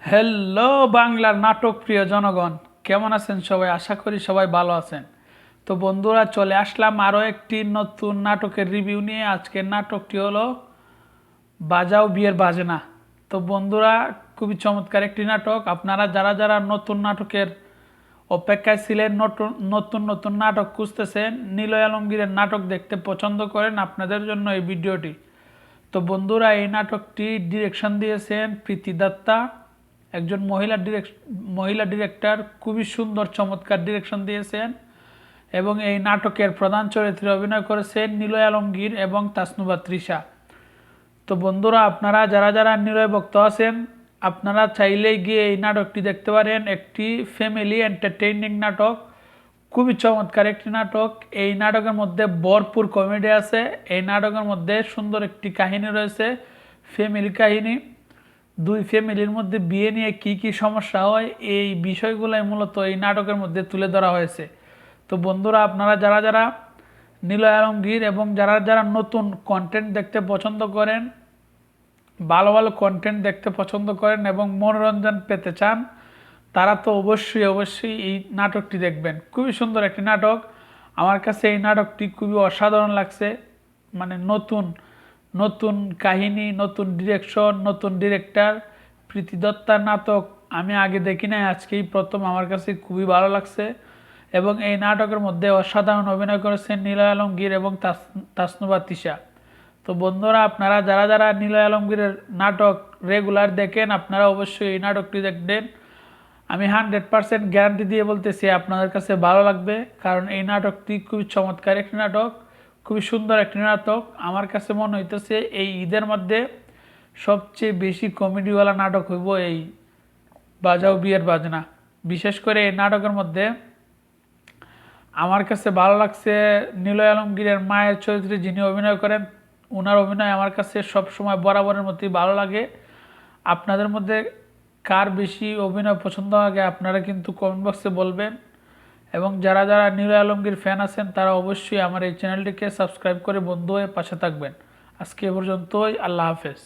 Hello বাংলার নাটক প্রিয় জনগণ, কেমন আছেন সবাই? আশা করি সবাই ভালো আছেন। তো বন্ধুরা, চলে আসলাম আরও একটি নতুন নাটকের রিভিউ নিয়ে। আজকের নাটকটি হলো বাজাও বিয়ের বাজনা। তো বন্ধুরা, খুবই চমৎকার একটি নাটক। আপনারা যারা যারা নতুন নাটকের অপেক্ষায় ছিলেন, নতুন নতুন নতুন নাটক খুঁজতেছেন, নিলয় আলমগীরের নাটক দেখতে পছন্দ করেন, আপনাদের জন্য এই ভিডিওটি। তো বন্ধুরা, এই নাটকটি ডিরেকশন দিয়েছেন প্রীতি দত্তা, একজন মহিলা ডিরেক্টর। খুবই সুন্দর চমৎকার ডিরেকশন দিয়েছেন এবং এই নাটকের প্রধান চরিত্রে অভিনয় করেছেন নিলয় আলমগীর এবং তাসনুভা তৃষা। তো বন্ধুরা, আপনারা যারা যারা নিলয় ভক্ত আছেন, আপনারা চাইলেই গিয়ে এই নাটকটি দেখতে পারেন। একটি ফ্যামিলি এন্টারটেইনিং নাটক, খুবই চমৎকার একটি নাটক। এই নাটকের মধ্যে ভরপুর কমেডি আছে। এই নাটকের মধ্যে সুন্দর একটি কাহিনী রয়েছে, ফ্যামিলি কাহিনী। দুই ফ্যামিলির মধ্যে বিয়ে নিয়ে কি কি সমস্যা হয়, এই বিষয়গুলাই মূলত এই নাটকের মধ্যে তুলে ধরা হয়েছে। তো বন্ধুরা, আপনারা যারা যারা নিলয় আলমগীর এবং যারা যারা নতুন কন্টেন্ট দেখতে পছন্দ করেন, ভালো ভালো কন্টেন্ট দেখতে পছন্দ করেন এবং মনোরঞ্জন পেতে চান, তারা তো অবশ্যই অবশ্যই এই নাটকটি দেখবেন। খুবই সুন্দর একটি নাটক। আমার কাছে এই নাটকটি খুবই অসাধারণ লাগছে। মানে নতুন নতুন কাহিনী, নতুন ডিরেকশন, নতুন ডিরেক্টর। প্রীতি দত্তার নাটক আমি আগে দেখি নাই, আজকেই প্রথম। আমার কাছে খুবই ভালো লাগছে এবং এই নাটকের মধ্যে অসাধারণ অভিনয় করেছেন নিলয় আলমগীর এবং তাসনুভা তৃষা। তো বন্ধুরা, আপনারা যারা যারা নিলয় আলমগীরের নাটক রেগুলার দেখেন, আপনারা অবশ্যই এই নাটকটি দেখবেন। আমি 100% গ্যারান্টি দিয়ে বলতেছি আপনাদের কাছে ভালো লাগবে, কারণ এই নাটকটি খুবই চমৎকার একটি নাটক, খুবই সুন্দর একটি নাটক। আমার কাছে মনে হইতেছে এই ঈদের মধ্যে সবচেয়ে বেশি কমেডিওয়ালা নাটক হইব এই বাজাও বিয়ের বাজনা। বিশেষ করে এই নাটকের মধ্যে আমার কাছে ভালো লাগছে নিলয় আলমগীরের মায়ের চরিত্রে যিনি অভিনয় করেন, ওনার অভিনয় আমার কাছে সবসময় বরাবরের মতোই ভালো লাগে। আপনাদের মধ্যে কার বেশি অভিনয় পছন্দ লাগে আপনারা কিন্তু কমেন্ট বক্সে বলবেন। এবং যারা যারা নিলয় আলমগীর ফ্যান আছেন, তারা অবশ্যই আমার এই চ্যানেলটিকে সাবস্ক্রাইব করে বন্ধু হয়ে পাশে থাকবেন। আজকে এ পর্যন্তই। আল্লাহ হাফেজ।